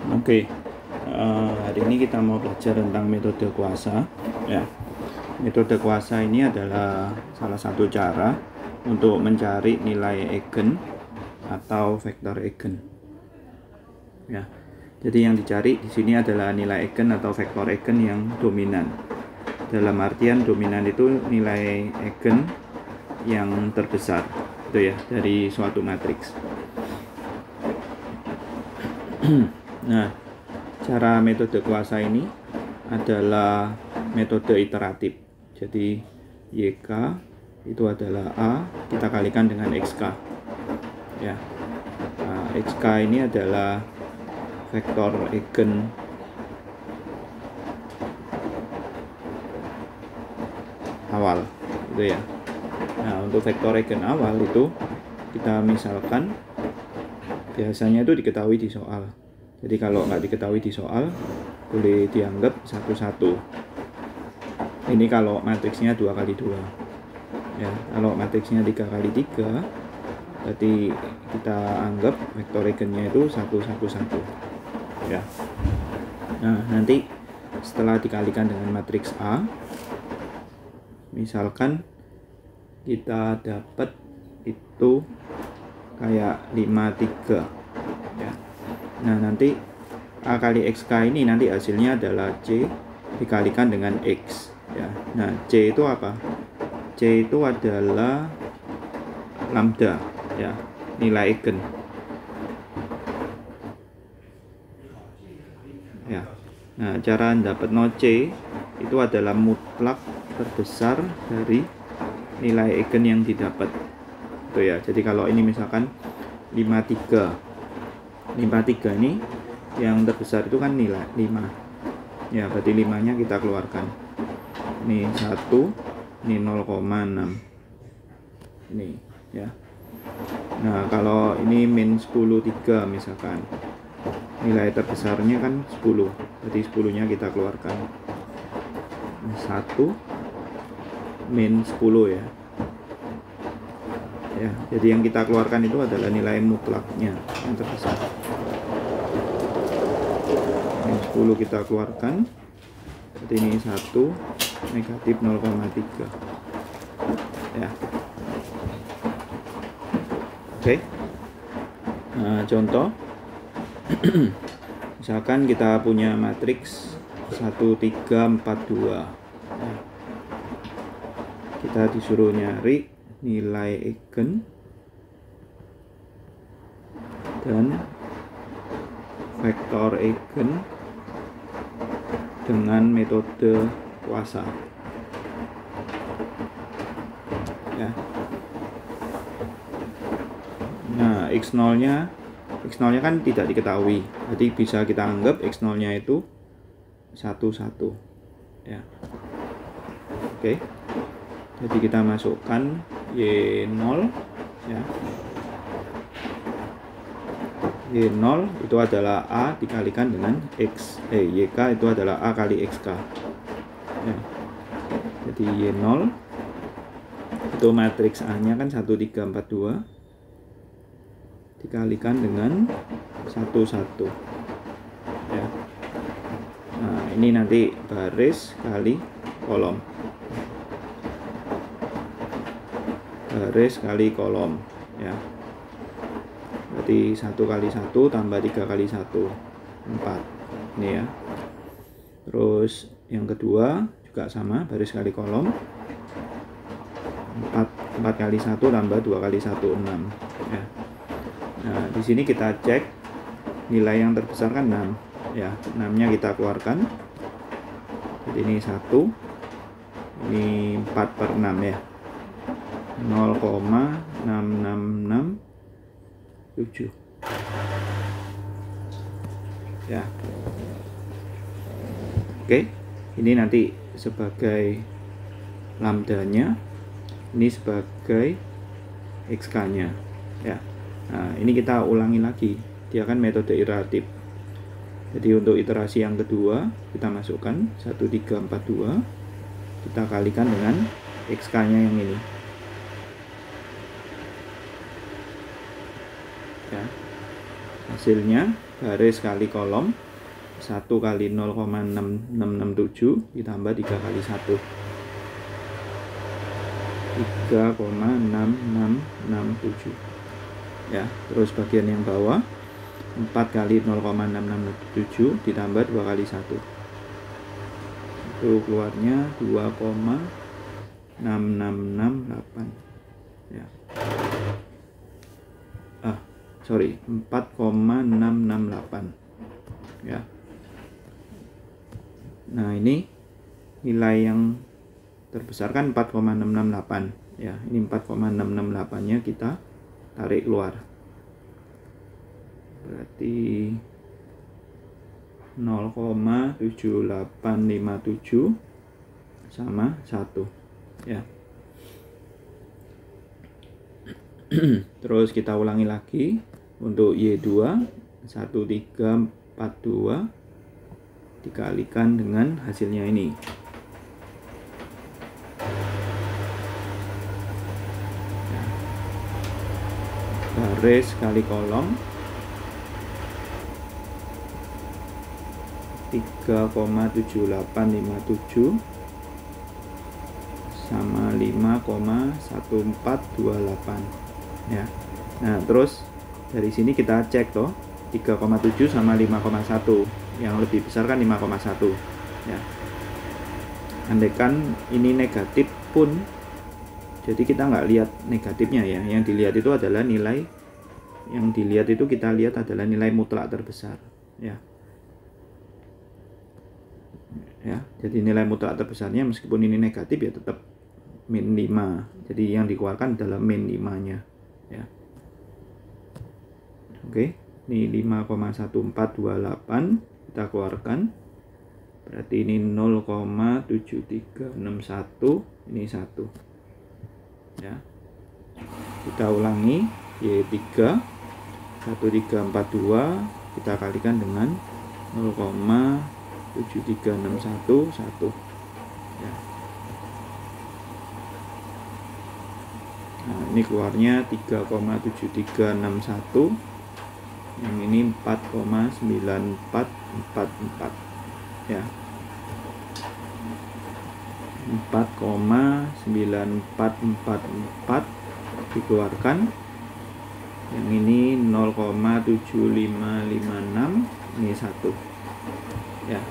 Oke, hari ini kita mau belajar tentang metode kuasa. Ya, metode kuasa ini adalah salah satu cara untuk mencari nilai eigen atau vektor eigen. Ya, jadi yang dicari di sini adalah nilai eigen atau vektor eigen yang dominan. Dalam artian dominan itu nilai eigen yang terbesar, itu ya, dari suatu matriks. Nah, cara metode kuasa ini adalah metode iteratif. Jadi YK itu adalah A, kita kalikan dengan XK. Ya, XK ini adalah vektor eigen awal, gitu ya. Nah, untuk vektor eigen awal itu kita misalkan biasanya itu diketahui di soal. Jadi kalau nggak diketahui di soal, boleh dianggap satu-satu. Ini kalau matriksnya 2 kali 2. Ya, kalau matriksnya 3 kali 3, berarti kita anggap vektor eigennya itu 1, 1, 1. Ya. Nah, nanti setelah dikalikan dengan matriks A, misalkan kita dapat itu kayak 5, 3. Ya. Nah, nanti A kali XK ini nanti hasilnya adalah C dikalikan dengan X. Ya. Nah, C itu apa? C itu adalah lambda, ya, nilai eigen. Ya. Nah, cara dapat no C itu adalah mutlak terbesar dari nilai eigen yang didapat. Itu ya. Jadi kalau ini misalkan 53 ini yang terbesar itu kan nilai 5. Ya, berarti 5-nya kita keluarkan. Ini 1, ini 0,6. Ini ya. Nah, kalau ini min 10,3 misalkan. Nilai terbesarnya kan 10. Berarti 10-nya kita keluarkan. 1 min 10 ya. Ya, jadi yang kita keluarkan itu adalah nilai mutlaknya yang terbesar. Min 10 kita keluarkan. Berarti ini 1 negatif 0,3. Ya. Oke. Nah, contoh. Misalkan kita punya matriks 1, 3, 4, 2. Ya. Kita disuruh nyari nilai eigen dan vektor eigen dengan metode kuasa. Ya. Nah, X0-nya kan tidak diketahui. Jadi bisa kita anggap X0-nya itu 1, 1. Ya. Oke. Jadi kita masukkan Y0 ya. Y0 itu adalah A dikalikan dengan YK itu adalah A kali XK. Ya. Jadi Y0 itu matriks A-nya kan 1, 3, 4, 2 dikalikan dengan 1, 1. Ya. Nah, ini nanti baris kali kolom. Baris kali kolom ya. Berarti 1 kali 1 tambah 3 kali 1 4. Ini ya. Terus yang kedua juga sama, baris kali kolom. 4 kali 1 tambah 2 kali 1 6 ya. Nah, di sini kita cek nilai yang terbesar kan 6 ya. 6-nya kita keluarkan. Jadi ini 1, ini 4/6 ya. 0,6667 ya. Oke, ini nanti sebagai lambdanya, ini sebagai XK nya ya. Nah, ini kita ulangi lagi, dia kan metode iteratif. Jadi untuk iterasi yang kedua kita masukkan 1, 3, 4, 2, kita kalikan dengan XK nya yang ini ya. Hasilnya garis kali kolom, 1 kali 0,6667 ditambah 3 kali 1, 3,6667 ya. Terus bagian yang bawah 4 kali 0,667 ditambah 2 kali 1, itu keluarnya 2,6668 ya. 4,668 ya. Nah, ini nilai yang terbesar kan 4,668 ya. Ini 4,668 nya kita tarik keluar, berarti 0,7857 sama 1 ya. Terus kita ulangi lagi untuk Y2 1342 dikalikan dengan hasilnya ini. Garis kali kolom 3,7857 sama 5,1428 ya. Nah, terus dari sini kita cek toh 3,7 sama 5,1, yang lebih besar kan 5,1 ya. Andaikan ini negatif pun, jadi kita nggak lihat negatifnya ya. Yang dilihat itu adalah nilai, yang dilihat itu kita lihat adalah nilai mutlak terbesar ya. Ya, jadi nilai mutlak terbesarnya meskipun ini negatif ya tetap min 5. Jadi yang dikeluarkan adalah min 5-nya ya. Oke, ini 5,1428 kita keluarkan. Berarti ini 0,7361, ini 1. Ya. Kita ulangi Y3 1342 kita kalikan dengan 0,7361 1 ya. Nah, ini keluarnya 3,7361, yang ini 4,9444 ya. 4,9444 dikeluarkan, yang ini 0,7556, ini 1 ya.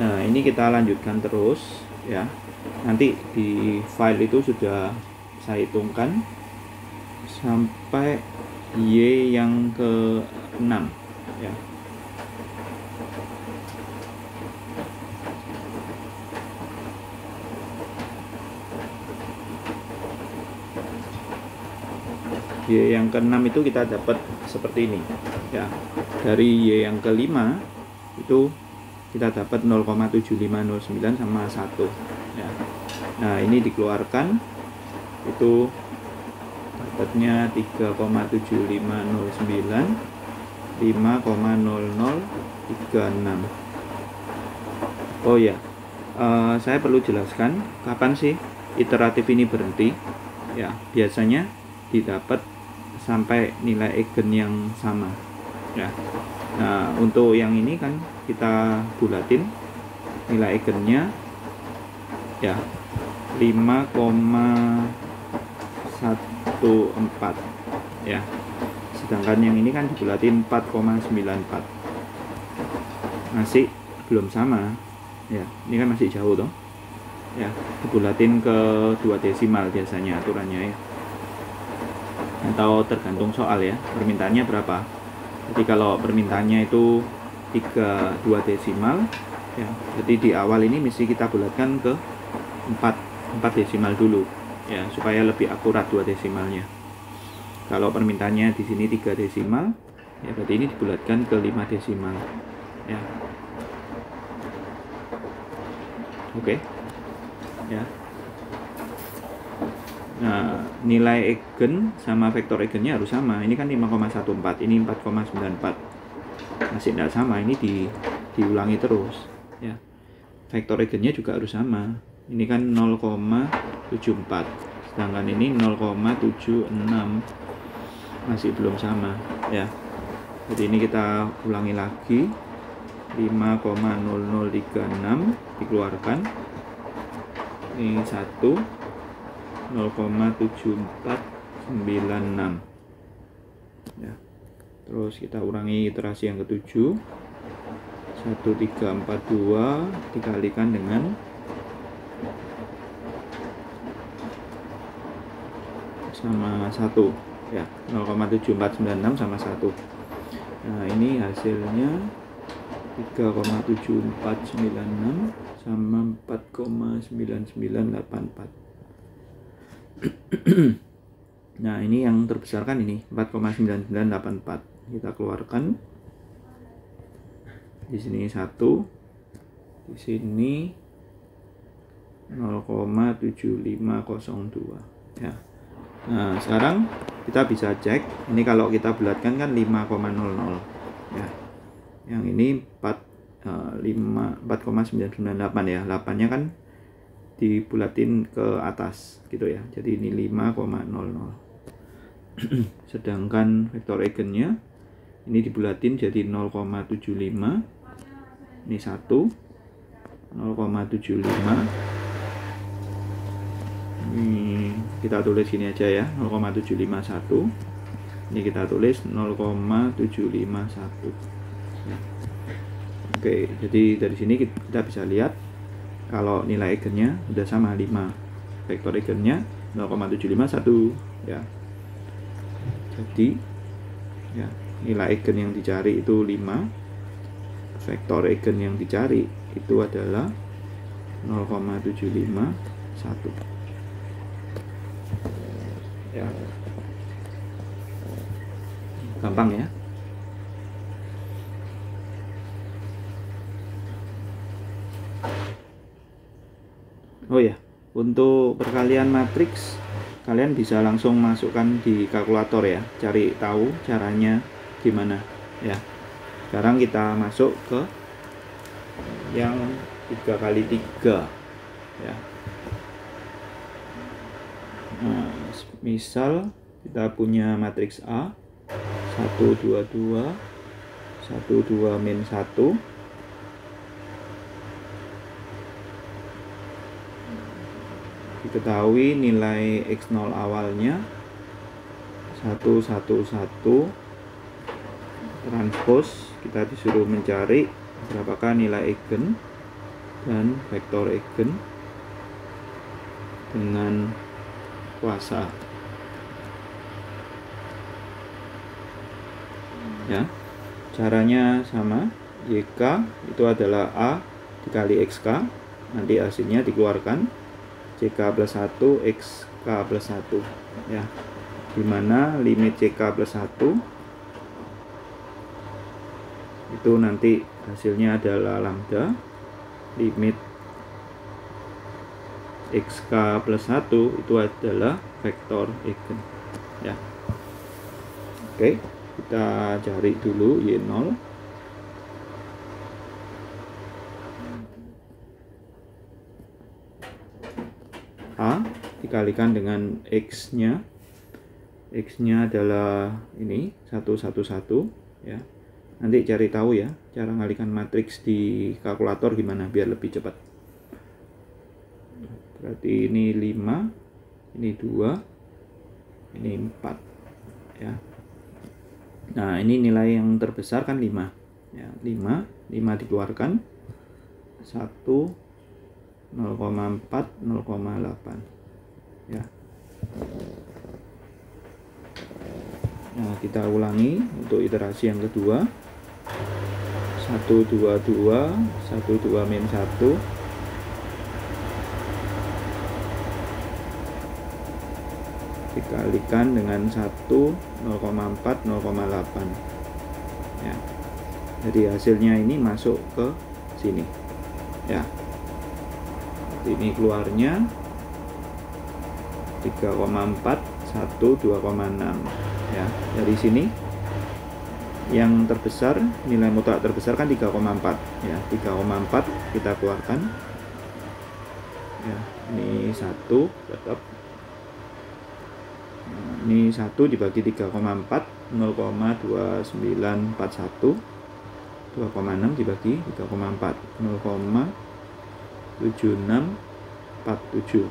Nah, ini kita lanjutkan terus ya. Nanti di file itu sudah saya hitungkan sampai Y yang ke-6 ya. Y yang ke-6 itu kita dapat seperti ini ya. Dari Y yang ke-5 itu kita dapat 0,7509 sama 1 ya. Nah, ini dikeluarkan itu dapatnya 3,7509 5,0036. Oh ya, saya perlu jelaskan kapan sih iteratif ini berhenti ya. Biasanya didapat sampai nilai eigen yang sama ya. Nah, untuk yang ini kan kita bulatin nilai eigennya ya 5,14 ya. Sedangkan yang ini kan dibulatin 4,94. Masih belum sama ya. Ini kan masih jauh toh. Ya, dibulatin ke 2 desimal biasanya aturannya ya. Atau tergantung soal ya, permintaannya berapa. Jadi kalau permintaannya itu 2 desimal ya, jadi di awal ini mesti kita bulatkan ke 4 desimal dulu ya, supaya lebih akurat 2 desimalnya. Kalau permintaannya di sini 3 desimal ya, berarti ini dibulatkan ke 5 desimal ya. Oke ya. Nah, nilai eigen sama vektor eigennya harus sama. Ini kan 5,14, ini 4,94. Masih tidak sama, ini diulangi terus ya. Vektor eigennya juga harus sama. Ini kan 0,74, sedangkan ini 0,76. Masih belum sama ya. Jadi ini kita ulangi lagi, 5,0036 dikeluarkan, ini 1 0,7496 ya. Terus kita ulangi iterasi yang ke-7, 1342 dikalikan dengan sama 1 ya, 0,7496 sama 1. Nah ini hasilnya 3,7496 sama 4,9984. Nah ini yang terbesar kan ini 4,9984. Kita keluarkan. Di sini 1, di sini 0,7502 ya. Nah sekarang kita bisa cek ini, kalau kita bulatkan kan 5,00 ya. Yang ini 4,998 ya, 8 nya kan dibulatin ke atas gitu ya, jadi ini 5,00. Sedangkan vektor eigennya ini dibulatin jadi 0,75, ini 1 0,75, ini kita tulis gini aja ya, 0,751, ini kita tulis 0,751 ya. Oke, jadi dari sini kita bisa lihat kalau nilai eigennya udah sama 5, vektor eigennya 0,751 ya. Jadi ya, nilai eigen yang dicari itu 5, vektor eigen yang dicari itu adalah 0,751 ya. Gampang ya. Oh ya, untuk perkalian matriks kalian bisa langsung masukkan di kalkulator ya, cari tahu caranya gimana ya. Sekarang kita masuk ke yang 3x3 ya. Nah, misal kita punya matriks A 1 2 2 1 2 min 1. Diketahui nilai X0 awalnya 1 1 1 transpose, kita disuruh mencari berapakah nilai eigen dan vektor eigen dengan kuasa ya. Caranya sama, YK itu adalah A dikali XK, nanti hasilnya dikeluarkan CK plus 1 XK plus 1 ya, dimana limit CK plus 1 itu nanti hasilnya adalah lambda, limit XK plus 1 itu adalah vektor eigen ya. Oke, kita cari dulu Y0. A dikalikan dengan X-nya. X-nya adalah ini 111 ya. Nanti cari tahu ya cara ngalikan matriks di kalkulator gimana biar lebih cepat. Berarti ini 5, ini 2, ini 4 ya. Nah, ini nilai yang terbesar kan 5 ya. 5 dikeluarkan 1 0,4 0,8 ya. Nah, kita ulangi untuk iterasi yang kedua, 1 2 2 1 2 min 1 dikalikan dengan 1 0,4 0,8 ya. Jadi hasilnya ini masuk ke sini ya. Ini keluarnya 3,4 1 2,6 ya. Dari sini yang terbesar, nilai mutlak terbesar kan 3,4 ya. 3,4 kita keluarkan ya. Ini 1 tetap. Nah, ini 1 dibagi 3,4 0,2941, 2,6 dibagi 3,4, 0,7647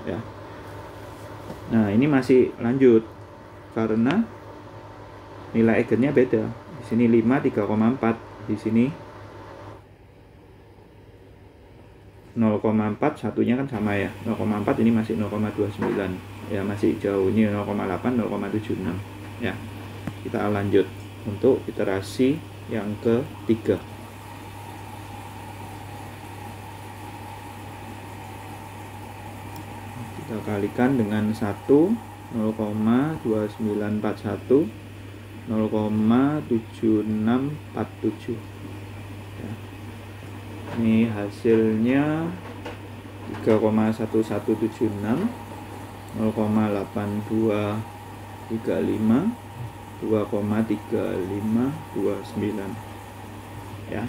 ya. Nah, ini masih lanjut karena nilai eigennya beda. Di sini 5 3,4, di sini 0,4, satunya kan sama ya. 0,4 ini masih 0,29. Ya, masih jauh. Ini 0,8 0,76 ya. Kita lanjut untuk iterasi yang ketiga. Kita kalikan dengan 1, 0,2941, 0,7647 ya. Ini hasilnya 3,1176, 0,8235, 2,3529 ya.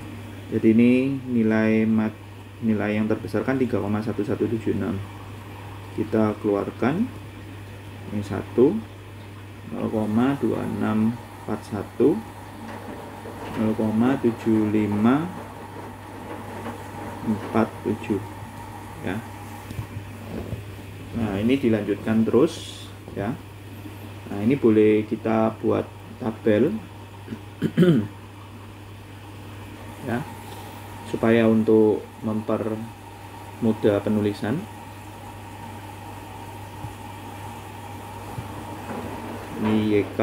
Jadi ini nilai yang terbesar kan 3,1176. Kita keluarkan ini 1, 0,2641, 0,7547 ya. Nah, ini dilanjutkan terus ya. Nah, ini boleh kita buat tabel ya, supaya untuk mempermudah penulisan. Ini YK,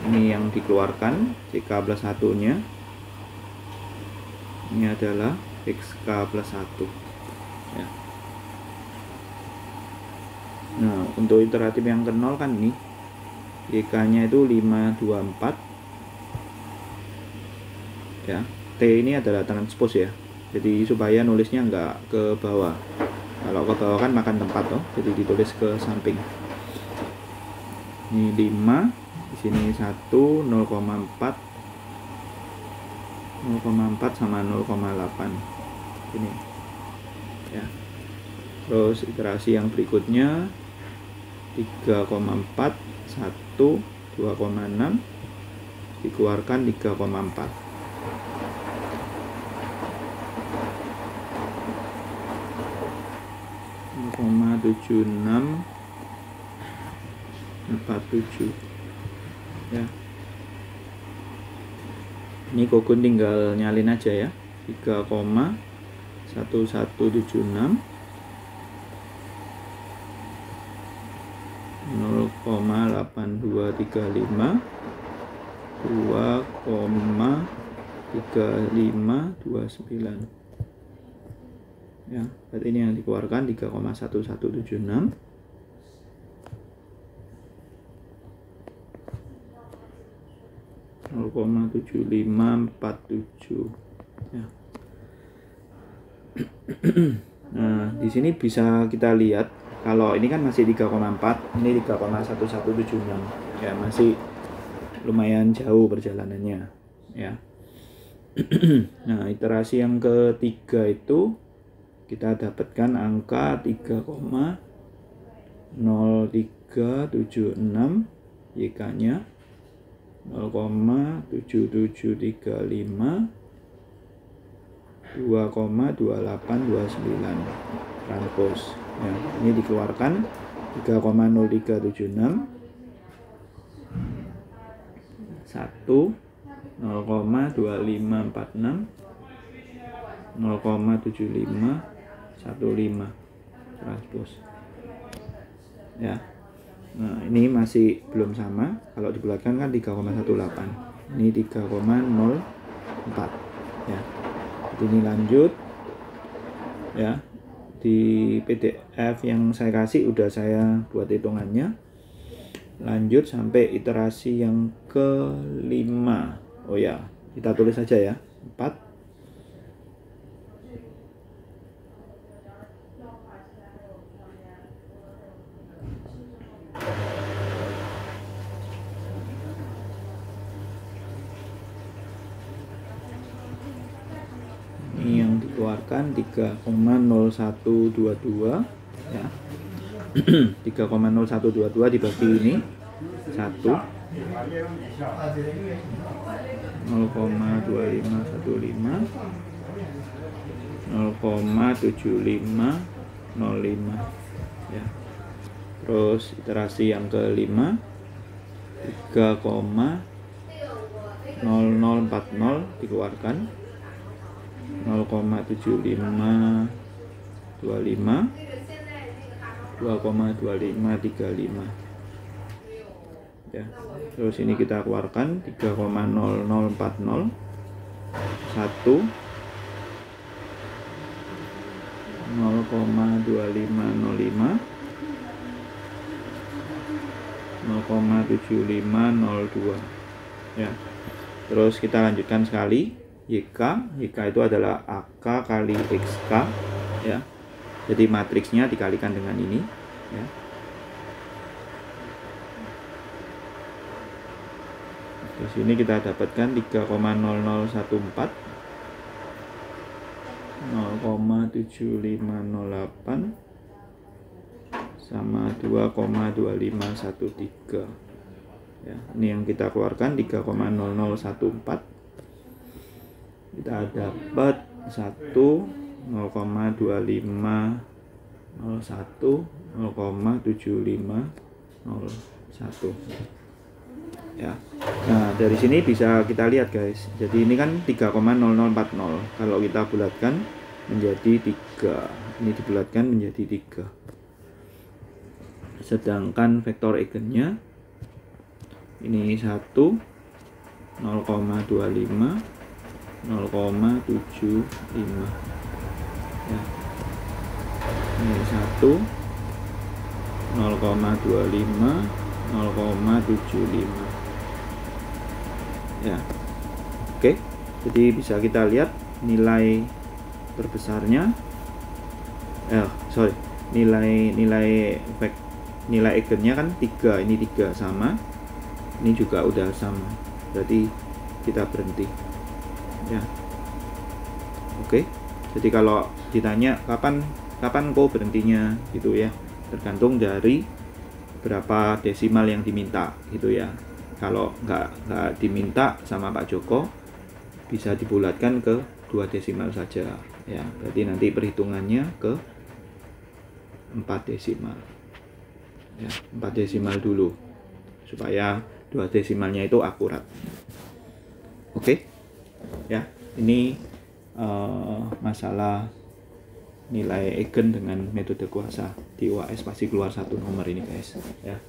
ini yang dikeluarkan CK plus 1 nya, ini adalah XK plus 1 ya. Nah, untuk iteratif yang ke 0 kan ini YK nya itu 524 ya. T ini adalah transpose ya, jadi supaya nulisnya enggak ke bawah. Kalau ke bawah kan makan tempat toh, jadi ditulis ke samping. Ini 5, di sini 1, 0,4 sama 0,8 ini ya. Terus iterasi yang berikutnya 3,4, 1, 2,6 dikeluarkan 3,4, 0,7647 ya. Ini Kogun tinggal nyalin aja ya. 3,1176, 0,8235, 2,3529 ya. Berarti ini yang dikeluarkan 3,1176, 0,7547 ya. Nah, di sini bisa kita lihat kalau ini kan masih 3,4, ini 3,1176 ya, masih lumayan jauh perjalanannya ya. Nah, iterasi yang ketiga itu kita dapatkan angka 3,0376, YK nya 0,7735, 2,2829 transpose ya. Ini dikeluarkan 3,0376, 1, 0,2546, 0,7515 transpose ya. Nah, ini masih belum sama. Kalau dibulatkan kan 3,18. Ini 3,04 ya. Jadi ini lanjut ya. Di PDF yang saya kasih udah saya buat hitungannya. Lanjut sampai iterasi yang kelima. Oh ya, kita tulis saja ya. 4. Ini yang dikeluarkan 3,0122 ya. 3,0122 dibagi ini 0,7505 ya. Terus iterasi yang kelima 3,0040 dikeluarkan 0,7525 2,2535 ya. Terus ini kita keluarkan 3,0040 1 0,2505 0,7502 ya. Terus kita lanjutkan sekali YK itu adalah AK kali XK ya. Jadi matriksnya dikalikan dengan ini ya. Di sini kita dapatkan 3,0014 0,7508 sama 2,2513 ya. Ini yang kita keluarkan 3,0014 kita dapat 0,2501 0,7501 ya. Nah, dari sini bisa kita lihat guys. Jadi ini kan 3,0040. Kalau kita bulatkan menjadi 3. Ini dibulatkan menjadi 3. Sedangkan vektor eigennya ini 1 0,25 0,75 ya. Ini 1 0,25 0,75 ya. Oke, jadi bisa kita lihat nilai terbesarnya nilai eigennya kan 3, ini 3 sama, ini juga udah sama, berarti kita berhenti ya. Oke, jadi kalau ditanya kapan kau berhentinya gitu ya, tergantung dari berapa desimal yang diminta gitu ya. Kalau nggak diminta sama Pak Joko, bisa dibulatkan ke 2 desimal saja ya. Berarti nanti perhitungannya ke 4 desimal ya, 4 desimal dulu supaya 2 desimalnya itu akurat. Oke ya, ini masalah nilai eigen dengan metode kuasa di UAS pasti keluar 1 nomor ini guys ya.